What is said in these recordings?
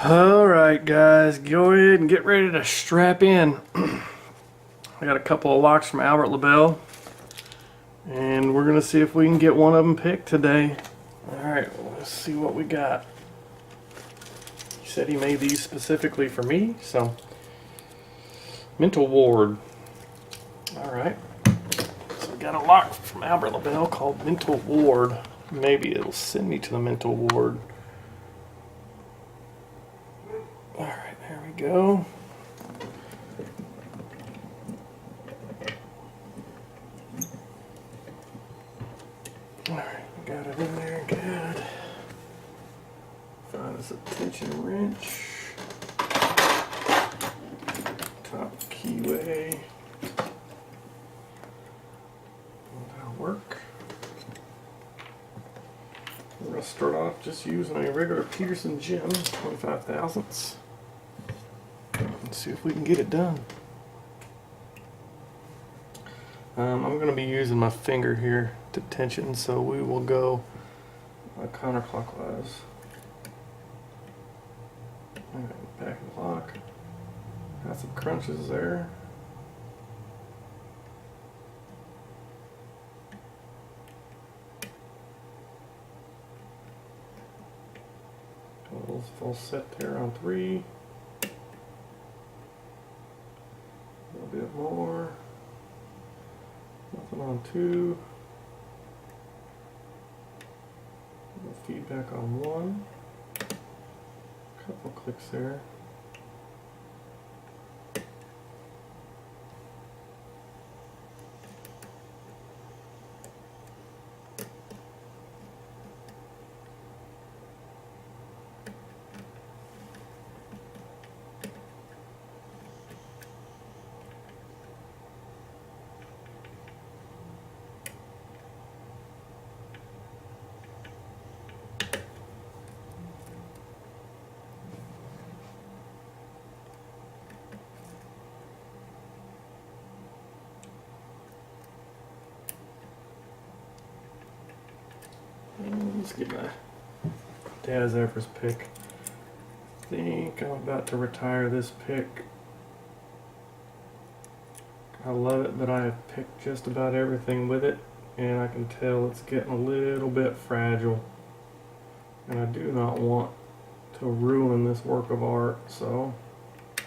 Alright guys, go ahead and get ready to strap in. I got a couple of locks from Lebel, and we're going to see if we can get one of them picked today. Alright, let's see what we got. He said he made these specifically for me, so Mental Ward. Alright, so we got a lock from Lebel called Mental Ward. Maybe it'll send me to the Mental Ward. Alright, there we go. Alright, got it in there good. Find us a tension wrench. Top keyway. That'll work. We're going to start off just using a regular Peterson gem, 25 thousandths. Let's see if we can get it done. I'm going to be using my finger here to tension, so we will go counterclockwise. Back and lock. Got some crunches there. A little full set there on 3. A little bit more. Nothing on 2. A little feedback on 1. Couple clicks there. Let's get my dad's there for his pick. I think I'm about to retire this pick. I love it, but I have picked just about everything with it, and I can tell it's getting a little bit fragile. And I do not want to ruin this work of art, so I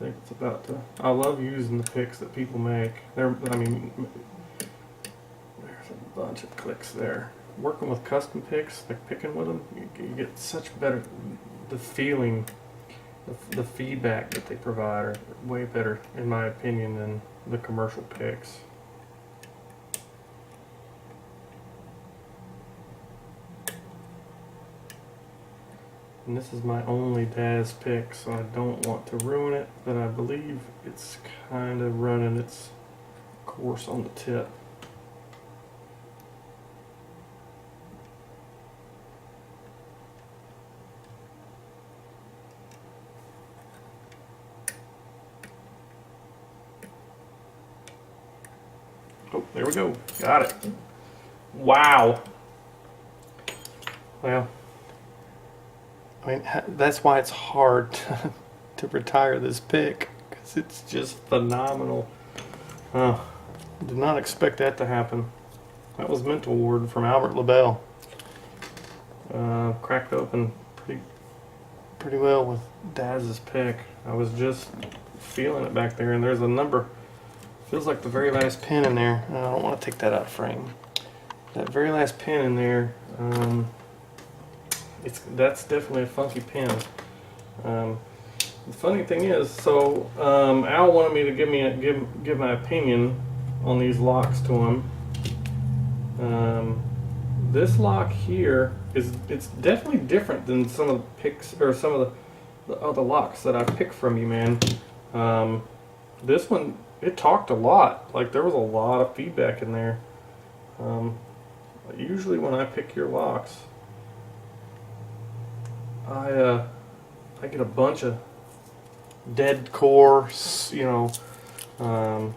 think it's about to. I love using the picks that people make. There's a bunch of clicks there. Working with custom picks, like picking with them, you get such better, the feeling, the feedback that they provide are way better, in my opinion, than the commercial picks. And this is my only Daz pick, so I don't want to ruin it, but I believe it's kind of running its course on the tip. Oh, there we go. Got it. Wow. Well, I mean, that's why it's hard to retire this pick, because it's just phenomenal. Did not expect that to happen. That was Mental Ward from Lebel. Cracked open pretty well with Daz's pick. I was just feeling it back there, and there's a number. Feels like the very last pin in there. I don't want to take that out of frame. That very last pin in there, that's definitely a funky pin. The funny thing is, so Al wanted me to give my opinion on these locks to him. This lock here it's definitely different than some of the picks or some of the other locks that I picked from you, man. This one, it talked a lot. Like, there was a lot of feedback in there. Usually when I pick your locks, I get a bunch of dead core, you know,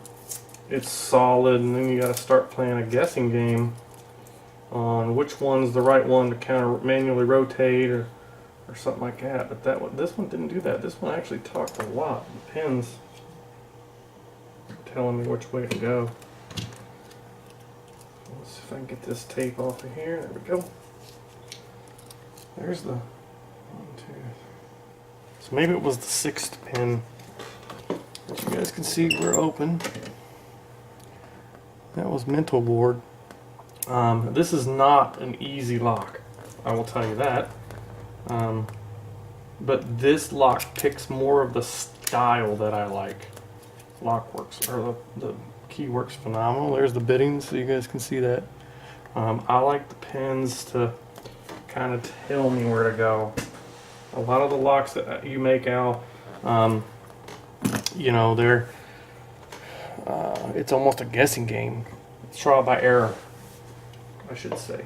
it's solid, and then you got to start playing a guessing game on which one's the right one to manually rotate or or something like that. But that one, this one didn't do that. This one actually talked a lot. The pins are telling me which way to go. Let's see if I can get this tape off of here. There we go. There's the 1, 2. So maybe it was the 6th pin. As you guys can see, we're open. That was mental board. This is not an easy lock, I will tell you that. But this lock picks more of the style that I like. Lock works, or the key works phenomenal. There's the bidding, so you guys can see that. I like the pins to kind of tell me where to go. A lot of the locks that you make, Al, you know, they're it's almost a guessing game. It's trial by error, I should say,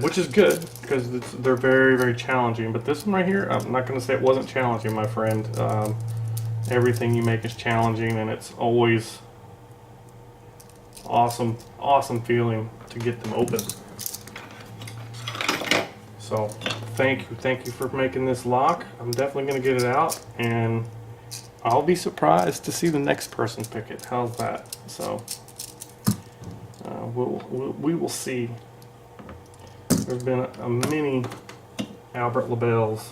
which is good because they're very, very challenging. But this one right here, I'm not going to say it wasn't challenging, my friend. Everything you make is challenging, and it's always awesome feeling to get them open. So thank you for making this lock. I'm definitely going to get it out, and I'll be surprised to see the next person pick it. How's that? So we will see. There's been a many Albert Lebels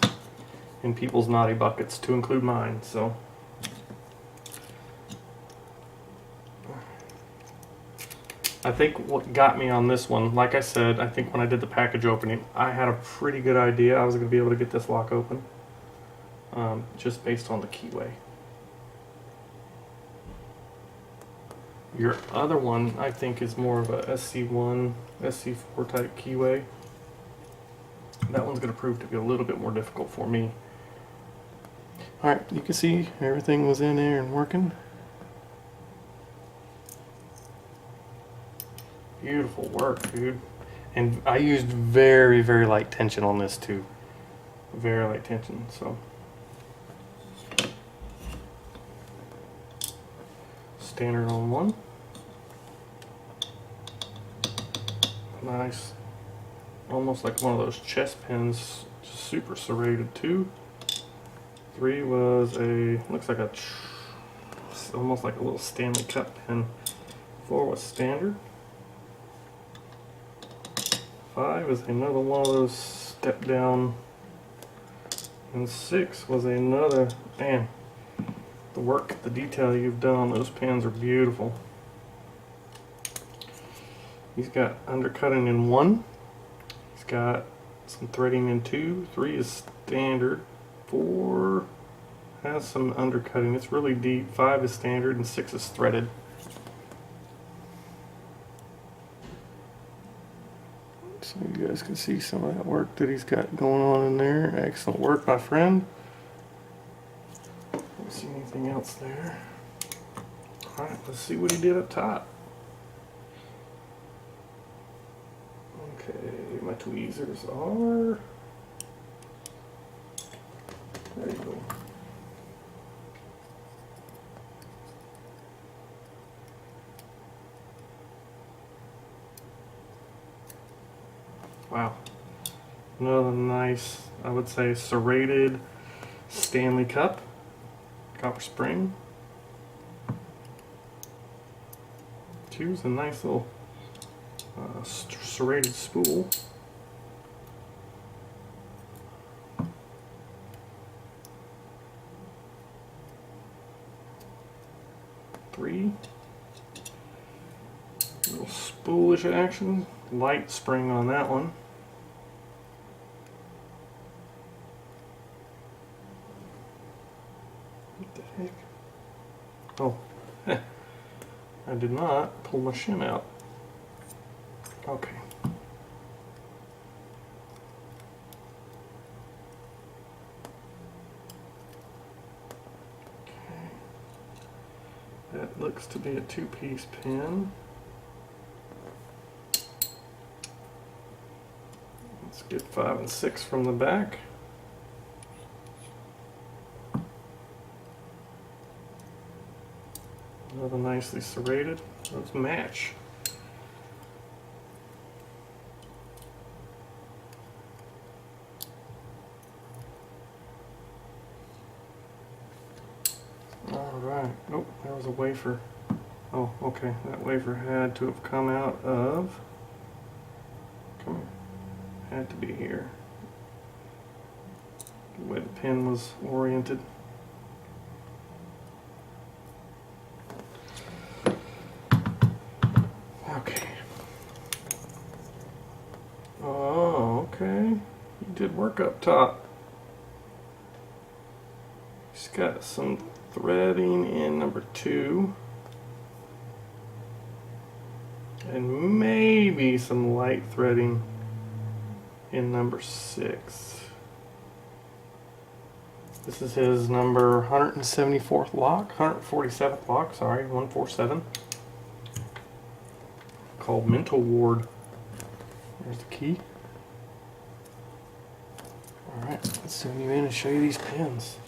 in people's naughty buckets, to include mine. So I think what got me on this one, like I said, I think when I did the package opening, I had a pretty good idea I was going to be able to get this lock open, just based on the keyway. Your other one, I think, is more of a SC1, SC4 type keyway. That one's going to prove to be a little bit more difficult for me. Alright, you can see everything was in there and working. Beautiful work, dude. And I used very, very light tension on this too. Very light tension, so. Standard on one. Nice. Almost like one of those chest pins, super serrated too. 3 was a, looks like almost like a little Stanley Cup pin. 4 was standard. 5 is another one of those step down, and 6 was another. Man, the work, the detail you've done on those pins are beautiful. He's got undercutting in 1. He's got some threading in 2. 3 is standard. 4 has some undercutting. It's really deep. 5 is standard, and 6 is threaded. So you guys can see some of that work that he's got going on in there. Excellent work, my friend. Don't see anything else there. Alright, let's see what he did up top. Okay, my tweezers are... There you go. Wow. Another nice, I would say, serrated Stanley Cup. Copper spring. 2's a nice little serrated spool. 3. Little spoolish action. Light spring on that one. What the heck? Oh, I did not pull my shim out. Okay. That looks to be a 2-piece pin. Let's get 5 and 6 from the back. Another nicely serrated. Those match. Nope, there was a wafer. Oh, okay, that wafer had to have come out of, come here, had to be here. The way the pin was oriented. Okay. Oh, okay. You did work up top. He's got some threading in number 2. And maybe some light threading in number 6. This is his number 174th lock, 147th lock, sorry, 147. Called Mental Ward. There's the key. Alright, let's zoom you in and show you these pins.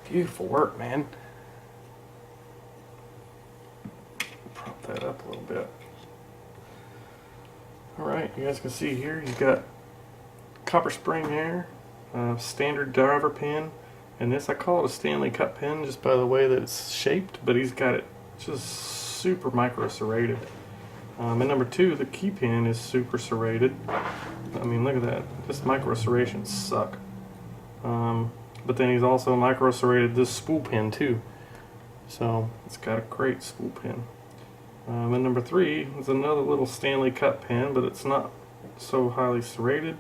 Beautiful work, man. Prop that up a little bit. Alright, you guys can see here he's got copper spring here, standard driver pin, and this, I call it a Stanley Cup pin just by the way that it's shaped, but he's got it just super micro serrated. And number 2, the key pin is super serrated. I mean, look at that. This micro serrations suck. But then he's also micro serrated this spool pin too. So it's got a great spool pin. And number 3 is another little Stanley Cup pin, but it's not so highly serrated.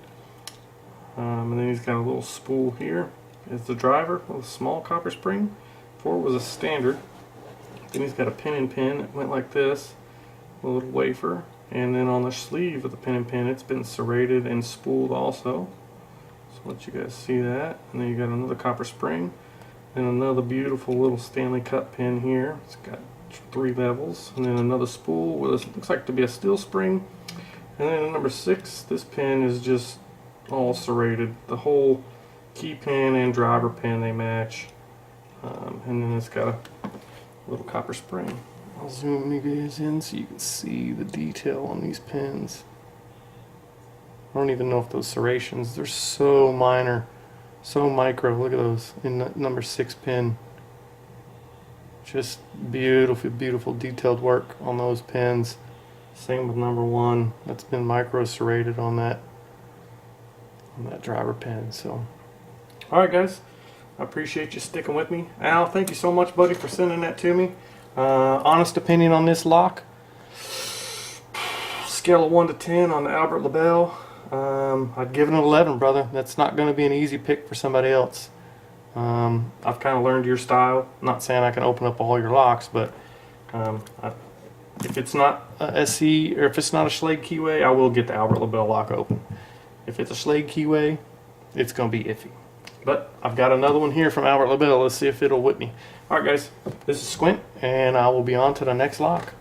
And then he's got a little spool here. It's the driver with a small copper spring. 4 was a standard. Then he's got a pin and pin. It went like this, a little wafer. And then on the sleeve of the pin and pin, it's been serrated and spooled also. So let you guys see that. And then you got another copper spring and another beautiful little Stanley Cup pin here. It's got 3 levels, and then another spool with a, looks like to be a steel spring. And then number 6, this pin is just all serrated. The whole key pin and driver pin, they match. And then it's got a little copper spring. I'll zoom you guys in so you can see the detail on these pins. I don't even know if those serrations, they're so minor, so micro. Look at those in the number 6 pin. Just beautiful, beautiful detailed work on those pins. Same with number 1. That's been micro serrated on that driver pin. So, all right, guys, I appreciate you sticking with me. Al, thank you so much, buddy, for sending that to me. Honest opinion on this lock, scale of 1 to 10 on the Albert Lebel, I'd give it an 11, brother. That's not going to be an easy pick for somebody else. I've kind of learned your style. I'm not saying I can open up all your locks, but if it's not a SC or if it's not a Spp'd keyway, I will get the Albert Lebel lock open. If it's a Spp'd keyway, it's going to be iffy. But I've got another one here from Albert Lebel. Let's see if it'll whip me. Alright, guys, this is Squint, and I will be on to the next lock.